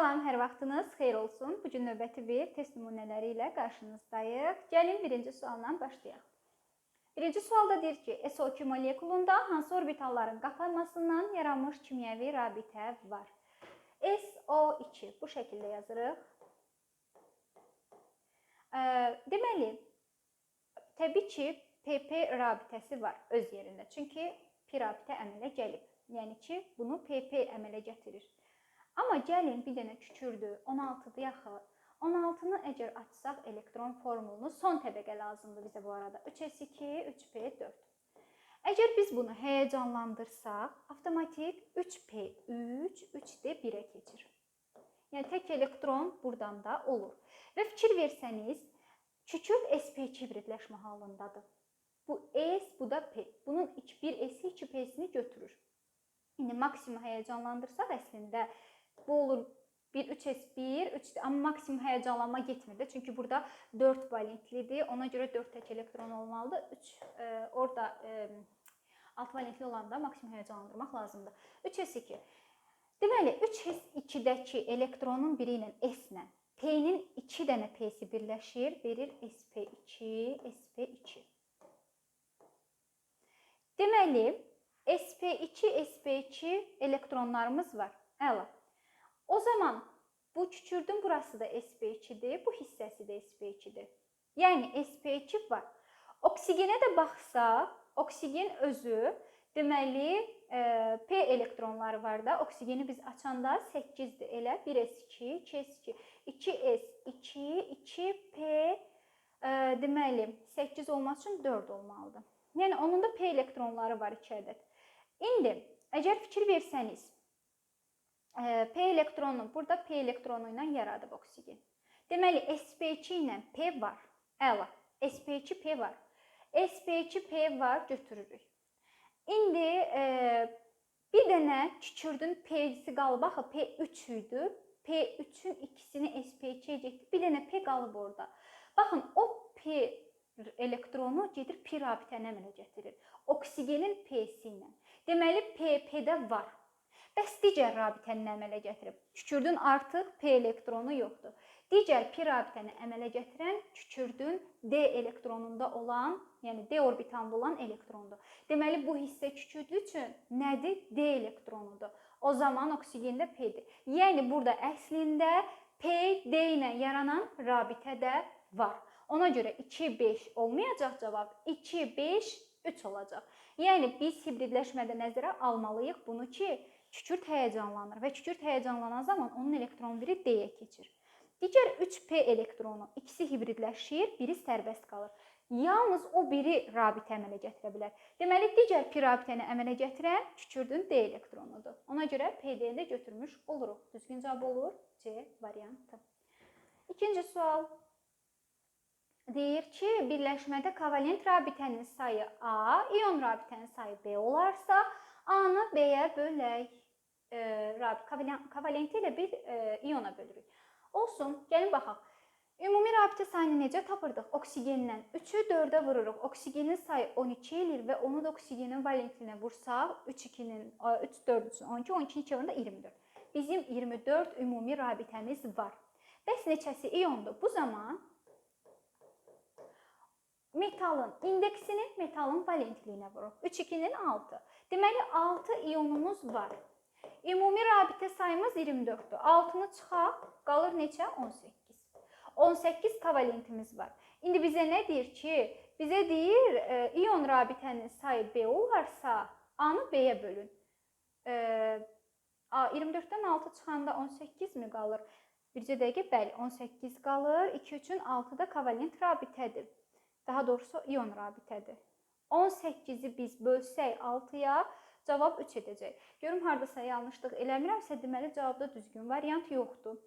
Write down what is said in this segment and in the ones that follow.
Salam, hər vaxtınız xeyir olsun. Bugün növbəti bir test nümunələri ilə qarşınızdayıq. Gəlin birinci sualla başlayaq. Birinci sualda deyir ki, SO2 molekulunda hansı orbitalların qapanmasından yaranmış kimyəvi rabitə var? SO2 bu şəkildə yazırıq. Deməli, təbii ki, PP rabitəsi var öz yerində. Çünki P rabitə əmələ gəlib. Yəni ki, bunu PP əmələ gətirir. Amma gəlin bir dənə kükürdür, 16-dır yaxı. 16-nı əgər açsaq elektron formulunu son təbəqə lazımdır bizə bu arada. 3s2, 3p4. Əgər biz bunu həyəcanlandırsaq, avtomatik 3p3, 3d1-ə keçir. Yəni tək elektron buradan da olur. Və fikir versəniz, kükürd sp2 hibridləşmə halındadır. Bu s, bu da p. Bunun bir s-i, 2p-sini götürür. İndi maksimum həyəcanlandırsaq əslində bu olur 3s1, 3d, amma maksimum həyəcanlanma getmir. Çünki burada 4 valentlidir. Ona görə 4 tək elektron olmalıdır. Orada 6 valentli olanda maksimum həyəcanlandırmaq lazımdır. 3s2. Deməli, 3s2-dəki elektronun biri ilə s-lə p-nin 2 dənə p-si birləşir, verir sp2, sp2. Deməli, sp2, sp2 elektronlarımız var. Əla. O zaman bu kükürdün burası da sp2-dir, bu hissəsi də sp2-dir. Yəni sp2 var. Oksigenə də baxsaq, oksigen özü deməli p elektronları var da. Oksigeni biz açanda 8-dir. Elə 1s2, 2s2, 2s2, 2p deməli 8 olması üçün 4 olmalıdır. Yəni onun da p elektronları var 2 ədəd. İndi əgər fikir versəniz, p elektronu, burada p elektronu ilə yaradıb oksigen. Deməli, sp2 ilə p var. Əla. sp2p var. sp2p var, götürürük. İndi bir dənə kükürdün p-si qalıb, axı p3 idi. p3-ün ikisini sp2-yə getdi. Bir dənə p qalıb orada. Baxın, o p elektronu gedir p rabitəni əmələ gətirir. Oksigenin p-si ilə. Deməli, p-də var. Bəs digər rabitəni əmələ gətirib. Kükürdün artıq p elektronu yoxdur. Digər p rabitəni əmələ gətirən kükürdün d elektronunda olan, yəni d orbitalında olan elektrondur. Deməli, bu hissə kükürd üçün nədir? D elektronudur. O zaman oksigendə p-dir. Yəni, burada əslində p, d ilə yaranan rabitə də var. Ona görə 2, 5 olmayacaq cavab. 2, 5, 3 olacaq. Yəni, biz hibridləşmədə nəzərə almalıyıq bunu ki, kükürd həyəcanlanır və kükürd həyəcanlanan zaman onun elektron biri D-yə keçir. Digər 3p elektronu ikisi hibridləşir, biri sərbəst qalır. Yalnız o biri rabitə əmələ gətirə bilər. Deməli, digər p rabitəni əmələ gətirən kükürdün D elektronudur. Ona görə PD-ni də götürmüş oluruq. Düzgün cavab olur C variantı. İkinci sual. Deyir ki, birləşmədə kovalent rabitənin sayı A, ion rabitənin sayı B olarsa, A-nı B-yə bölək. Kovalenti ilə bir iona bölürük. Olsun, gəlin baxaq. Ümumi rabitə sayını necə tapırdıq? Oksigendən 3-ü 4-ə vururuq. Oksigenin sayı 12 elir və onu da oksigenin valentlinə vursaq, 3, 4 üçün 12, 12 2 da 24. Bizim 24 ümumi rabitəmiz var. Bəs neçəsi iondur? Bu zaman metalın indeksini metalın valentliyinə vuruq. 3, 2-nin 6. Deməli, 6 ionumuz var. Ümumi rabitə sayımız 24-dür. 6-nı çıxaq, qalır neçə? 18. 18 kovalentimiz var. İndi bizə nə deyir ki? Bizə deyir, ion rabitənin sayı B olarsa, A-nı B-yə bölün. 24-dən 6 çıxanda 18 mi qalır? Bircə dəqiqə, bəli, 18 qalır. 2, 3-ün 6-da kovalent rabitədir. Daha doğrusu ion rabitədir. 18-i biz bölsək 6-ya, cavab 3 edəcək. Görüm, haradasa yanlışlıq eləmirəmsə, deməli, cavabda düzgün variant yoxdur.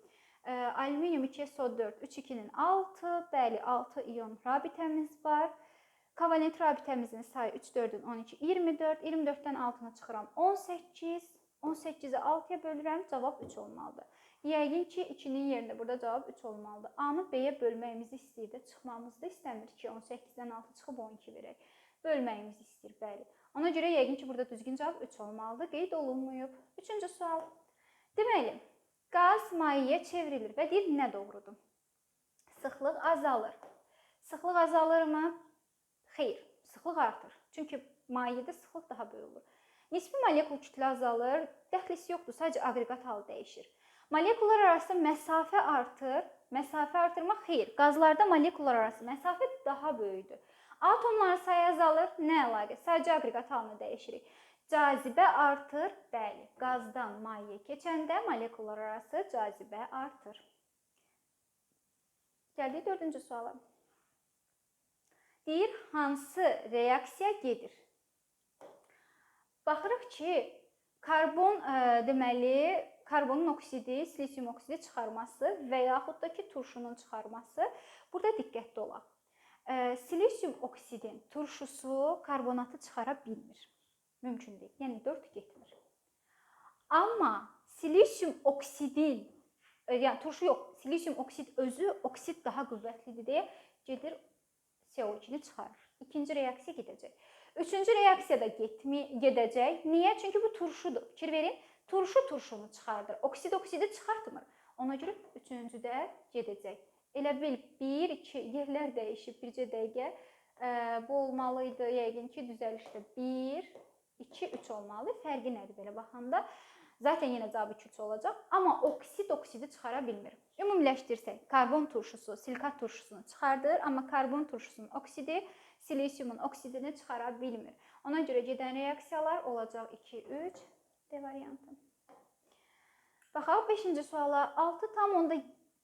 Alüminium 2SO4, 3, 2-nin 6, bəli, 6 ion rabitəmiz var. Kovalent rabitəmizin sayı 3, 4-ün 12, 24. 24-dən 6-nı çıxıram 18. 18-i 6-ya bölürəm, cavab 3 olmalıdır. Yəqin ki, 2-nin yerində burada cavab 3 olmalıdır. A-nı B-yə bölməyimizi istəyir də, çıxmamızı da istəmir ki, 18-dən 6 çıxıb 12 verək. Bölməyimizi istəyir, bəli. Ona görə yəqin ki, burada düzgün cavab 3 olmalıdır. Qeyd olunmuyub. Üçüncü sual. Deməli, qaz mayaya çevrilir və deyir nə doğrudur? Sıxlıq azalır. Sıxlıq azalırmı? Xeyr, sıxlıq artır. Çünki mayədə sıxlıq daha böyük olur. Nisbi molekul kütlə azalır, dəxlisi yoxdur, sadəcə aqreqat halı dəyişir. Molekullar arası məsafə artır. Məsafə artırmaq xeyr. Qazlarda molekullar arası məsafə daha böyükdür. Atomların sayı azalır, nə əlaqə? Sadəcə aqreqat halını dəyişirik. Cazibə artır, bəli. Qazdan mayəyə keçəndə molekullar arası cazibə artır. Gəldik 4-cü suala. Deyir, hansı reaksiya gedir? Baxırıq ki, karbon deməli, karbonun oksidi, silisium oksidi çıxarması və yaxud da ki, turşunun çıxarması. Burada diqqətli olaq. Silisium oksidin turşusu karbonatı çıxara bilmir. Mümkün deyil. Yəni 4 getmir. Amma silisium oksidin, yəni turşu yox, silisium oksid özü oksid daha qüvvətlidir deyə gedir CO2-ni çıxarır. İkinci reaksiya gedəcək. Üçüncü reaksiya da gedəcək. Niyə? Çünki bu turşudur. Fikir verin. Turşu turşunu çıxardır. Oksid oksidi çıxartmır. Ona görə üçüncüdə gedəcək. Elə bil 1-2 yerlər dəyişib bircə dəqiqə. Bu olmalıydı. Yəqin ki, düzəlişdə 1, 2, 3 olmalı. Fərqi nədir belə baxanda? Zaten yenə cavabı 2-3 olacaq. Amma oksid oksidi çıxara bilmir. Ümumiləşdirsək, karbon turşusu silikat turşusunu çıxardır. Amma karbon turşusunun oksidi silisiumun oksidini çıxara bilmir. Ona görə gedən reaksiyalar olacaq 2, 3. D variantı. Baxaq 5-ci suala.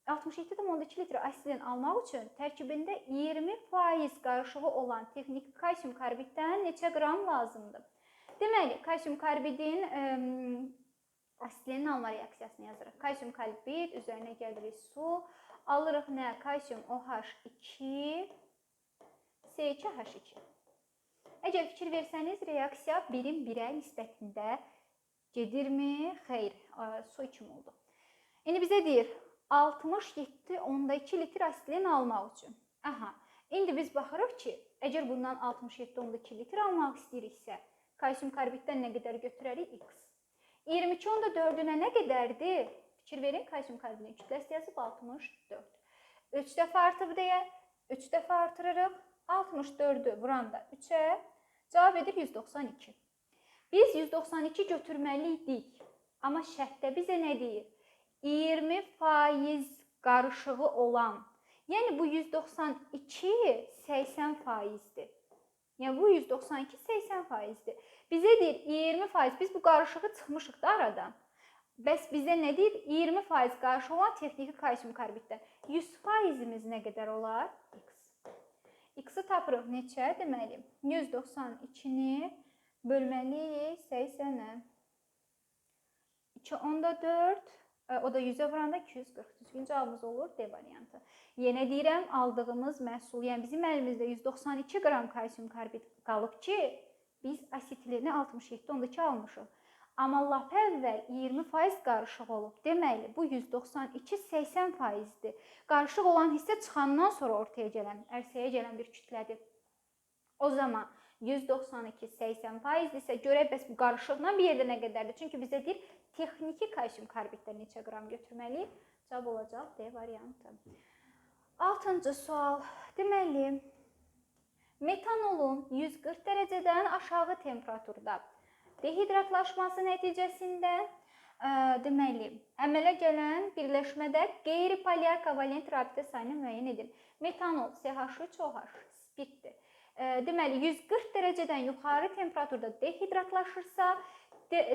67,2 litr asidin almaq üçün tərkibində 20% qarışığı olan texniki kalsium karbiddən neçə qram lazımdır? Deməli, kalsium karbidin asidinin alma reaksiyasını yazırıq. Kalsium karbid, üzərinə gəlirik su. Alırıq nə? Kalsium OH2, C2H2. Əgər fikir versəniz, reaksiya 1-in 1-ə nisbətində gedirmi? Xeyr, su kimi oldu. İndi bizə deyir, 67,2 litr asidin almaq üçün. Aha, indi biz baxırıq ki, əgər bundan 67,2 litr almaq istəyiriksə, kalsium karbiddən nə qədər götürərik? X. 22,4-ünə nə qədərdir? Fikir verin, kalsium karbidin kütləsi yazıb 64. 3 dəfə artıb deyə, 3 dəfə artırırıq. 64-ü vuranda 3-ə cavab edir 192. Biz 192 götürməliydik. Amma şərtdə bizə nə deyir? 20% qarışığı olan. Yəni bu 192 80%-dir. Yəni bu 192 80%-dir. Bizə deyir 20%. Biz bu qarışığı çıxmışıq da aradan. Bəs bizə nə deyir? 20% qarışığı olan texniki kalsium karbiddən. 100%-imiz nə qədər olar? X. X-i tapırıq neçə? Deməli, 192-ni bölməliyik 80-ə. 2,4, o da 100-ə vuranda 240. Düzgün cavabımız olur D variantı. Yenə deyirəm, aldığımız məhsul, yəni bizim əlimizdə 192 qram kalsium karbid qalıb ki, biz asitilini 67,2 almışıq. Amma lap əvvəl 20% qarışıq olub. Deməli, bu 192 80%-dir. Qarışıq olan hissə çıxandan sonra ortaya gələn, ərsəyə gələn bir kütlədir. O zaman 192 80%-dirsə, görək bəs bu qarışıqla bir yerdə nə qədərdir? Çünki bizə deyir, texniki kalsium karbiddən neçə qram götürməliyik? Cavab olacaq D variantı. 6-cı sual. Deməli, metanolun 140 dərəcədən aşağı temperaturda dehidratlaşması nəticəsində deməli, əmələ gələn birləşmədə qeyri-polyar kovalent rabitə sayını müəyyən edin. Metanol CH3OH spirtdir. Deməli, 140 dərəcədən yuxarı temperaturda dehidratlaşırsa,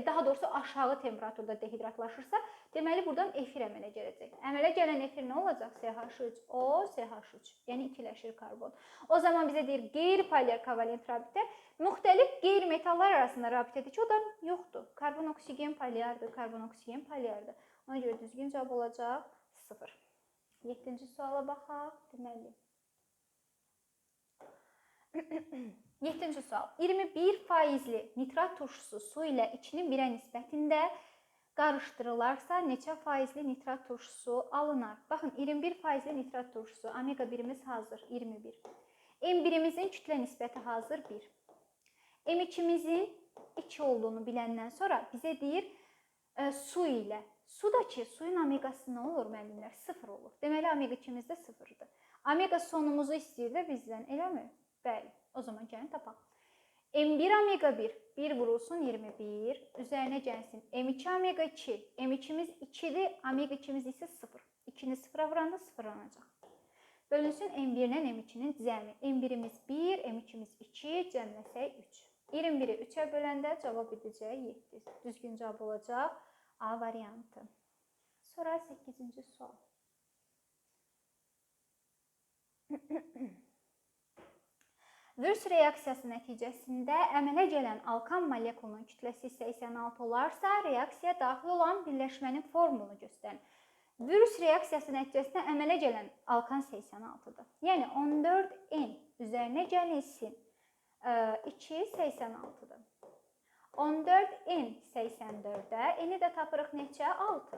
daha doğrusu aşağı temperaturda dehidratlaşırsa, deməli, buradan efir əmələ gələcək. Əmələ gələn efir nə olacaq? CH3O, CH3, yəni ikiləşir karbon. O zaman bizə deyir, qeyri-polyar kovalent rabitə müxtəlif qeyri-metallar arasında rabitədir ki, o da yoxdur. Karbon-oksigen polyardır, karbon-oksigen polyardır. Ona görə düzgün cavab olacaq 0. 7-ci suala baxaq. Deməli, 7-ci sual. 21%li nitrat turşusu su ilə 2-nin 1-ə nisbətində qarışdırılarsa neçə faizli nitrat turşusu alınar? Baxın, 21%li nitrat turşusu. Omega 1-imiz hazır, 21. M1-imizin kütlə nisbəti hazır, 1. M2-mizin 2 olduğunu biləndən sonra bizə deyir, su Sudakı suyun omegası nə olur müəllimlər? 0 olur. Deməli omega 2-miz də 0-dır. Omega sonumuzu istəyir də bizdən, eləmi? Bəli. O zaman gəlin tapaq. M1 omega 1, 1 vurulsun 21, üzərinə gəlsin M2 omega 2, M2-miz 2-dir, omega 2-miz isə 0. 2-ni 0-a vuranda 0-lanacaq. Bölünsün M1-lə M2-nin cəmi. M1-imiz 1, M2-miz 2, cəmləsək 3. 21-i 3-ə böləndə cavab edəcək 7. Düzgün cavab olacaq A variantı. Sonra 8-ci sual. Würz reaksiyası nəticəsində əmələ gələn alkan molekulunun kütləsi 86 olarsa, reaksiyaya daxil olan birləşmənin formulunu göstərin. Würz reaksiyası nəticəsində əmələ gələn alkan 86-dır. Yəni 14N üzərinə gəlilsin 2 86-dır. 14N 84-də, N-i də tapırıq neçə? 6.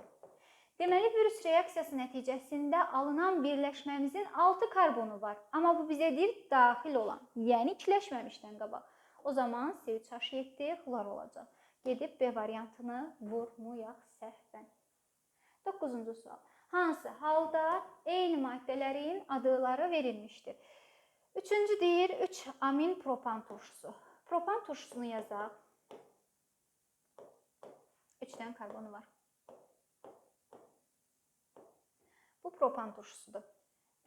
Deməli, virus reaksiyası nəticəsində alınan birləşməmizin 6 karbonu var. Amma bu bizə deyir daxil olan, yəni ikiləşməmişdən qabaq. O zaman C3H7 xlor olacaq. Gedib B variantını vurmayaq səhvən. 9-cu sual. Hansı halda eyni maddələrin adları verilmişdir? Üçüncü deyir 3 amin propan turşusu. Propan turşusunu yazaq. 3 dənə karbonu var. Bu propan turşusudur.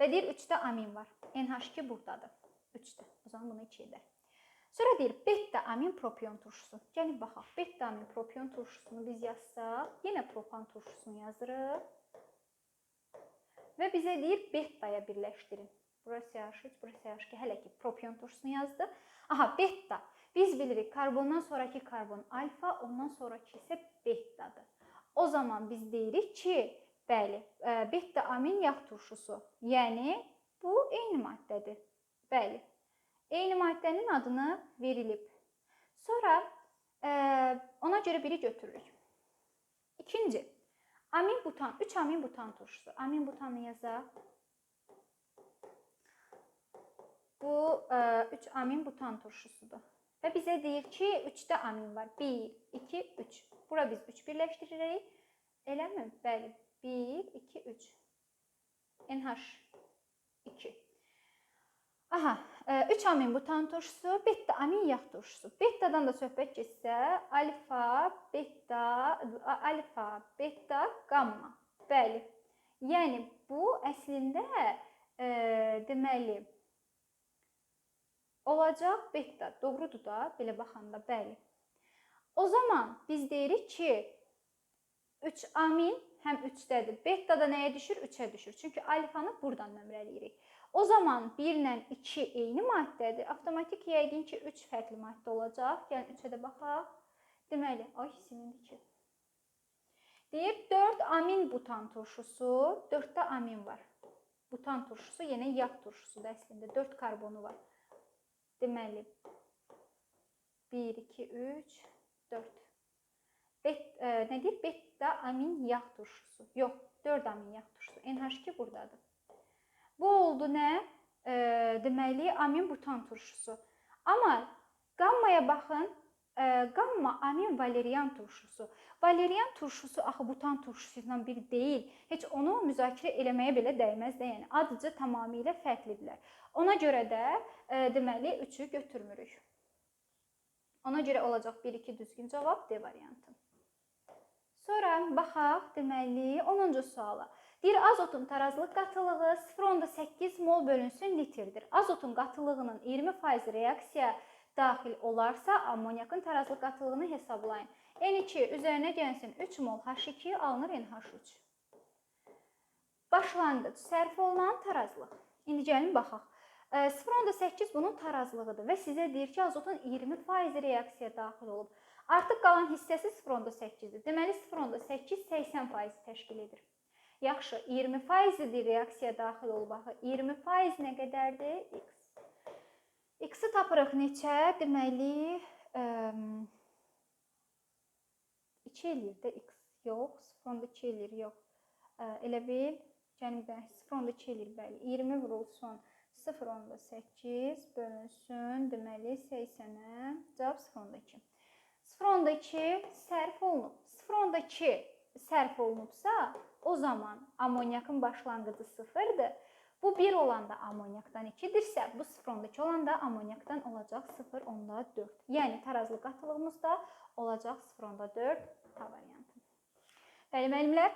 Və deyir 3-də amin var. NH2 buradadır. 3-də. O zaman bunu 2 edər. Sonra deyir beta amin propion turşusu. Gəlin baxaq. Beta amin propion turşusunu biz yazsaq, yenə propan turşusunu yazırıq. Və bizə deyir betaya birləşdirin. Burası CH3, burası CH2. Hələ ki propion turşusunu yazdı. Aha, beta. Biz bilirik karbondan sonraki karbon alfa, ondan sonraki isə betadır. O zaman biz deyirik ki, bəli, beta amin yağ turşusu. Yəni bu eyni maddədir. Bəli. Eyni maddənin adını verilib. Sonra ona görə biri götürürük. İkinci, amin butan, 3 amin butan turşusu. Amin butanı yazaq. Bu 3 amin butan turşusudur. Və bizə deyir ki, 3-də amin var. 1, 2, 3. Bura biz 3 birləşdiririk. Eləmi? Bəli. 1, 2, 3. NH2. Aha, 3 amin butan turşusu, beta amin yağ turşusu. Betadan da söhbət getsə, alfa, beta, gamma. Bəli. Yəni bu əslində deməli olacaq beta. Doğrudur da, belə baxanda, bəli. O zaman biz deyirik ki, 3 amin həm 3-dədir. Beta da nəyə düşür? 3-ə düşür. Çünki alfanı buradan nömrələyirik. O zaman 1 ilə 2 eyni maddədir. Avtomatik yəqin ki, 3 fərqli maddə olacaq. Gəlin 3-ə də baxaq. Deməli, ay silindi ki. Deyir 4 amin butan turşusu, 4-də amin var. Butan turşusu yenə yağ turşusudur əslində. 4 karbonu var. Deməli, 1, 2, 3, 4. Nə deyir? Beta amin yağ turşusu. Yox, 4 amin yağ turşusu. NH2 buradadır. Bu oldu nə? Deməli, amin butan turşusu. Amma gammaya baxın. Gamma amin valerian turşusu. Valerian turşusu axı butan turşusu ilə bir deyil. Heç onu müzakirə eləməyə belə dəyməz də. Yəni adıca tamamilə fərqlidirlər. Ona görə də deməli 3-ü götürmürük. Ona görə olacaq 1-2 düzgün cavab D variantı. Sonra baxaq deməli 10-cu suala. Deyir azotun tarazlıq qatılığı 0,8 mol bölünsün litrdir. Azotun qatılığının 20% reaksiya daxil olarsa ammoniakın tarazlıq qatılığını hesablayın. N2 üzərinə gəlsin 3 mol H2 alınır NH3. Başlanğıc sərf olunan tarazlıq. İndi gəlin baxaq. 0,8 bunun tarazlığıdır və sizə deyir ki, azotun 20% reaksiya daxil olub. Artıq qalan hissəsi 0,8-dir. Deməli 0,8 80% təşkil edir. Yaxşı, 20%-dir reaksiya daxil olub. 20% nə qədərdir? X. X-i tapırıq neçə? Deməli 2 eləyir də X. Yox, 0,2 eləyir, yox. Elə bil, gəlin 0,2 eləyir, bəli. 20 vurulsun 0,8 bölünsün, deməli 80-ə, cavab 0,2. 0,2 sərf olunub. 0,2 sərf olunubsa, o zaman amonyakın başlanğıcı 0-dır. Bu 1 olanda amonyakdan 2-dirsə, bu 0,2 olanda amonyakdan olacaq 0,4. Yəni tarazlı qatılığımız da olacaq 0,4 A variantı. Bəli müəllimlər,